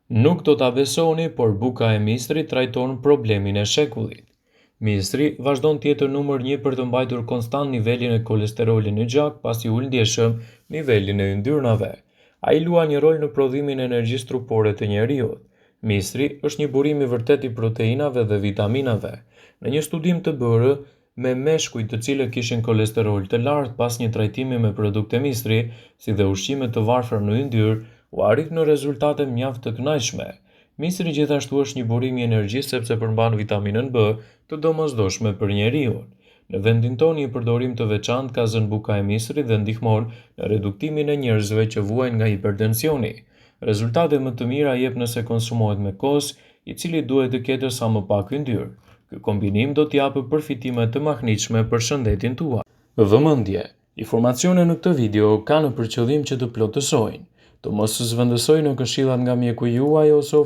Nuk do ta besoni, por buka e mistrit trajton problemin e shekullit. Mistri vazhdon të jetë numër 1 për të mbajtur konstant nivelin e kolesterolit në gjak pasi ul ndjeshëm nivelin e yndyrnave. Ai luan një rol në prodhimin e energjisë trupore të njeriut. Mistri është një burim i vërtet i proteinave dhe vitaminave. Në një studim të bërë me meshkuj të cilët kishin kolesterol të lartë pas një trajtimi me produkte mistri, si dhe ushqime të varfra në yndyr, u arrit në rezultate mjaft të kënaqshme. Mistri gjithashtu është një burim i energjisë sepse përmban vitaminën B, të domosdoshme për njeriu. Në vendin tonë, një përdorim të veçantë ka zënë buka e mistrit dhe ndihmon në reduktimin e njerëzve që vuajnë nga hipertensioni. Rezultate më të mira jep nëse konsumohet me kos, i cili duhet të ketë sa më pak yndyr. Ky kombinim do t'japë përfitime të mahnitshme për shëndetin tuaj. Vëmendje: informacionet në këtë video kanë për qëllim që të plotësojnë, të mos zhvendësojnë këshillat nga mjeku juaj ose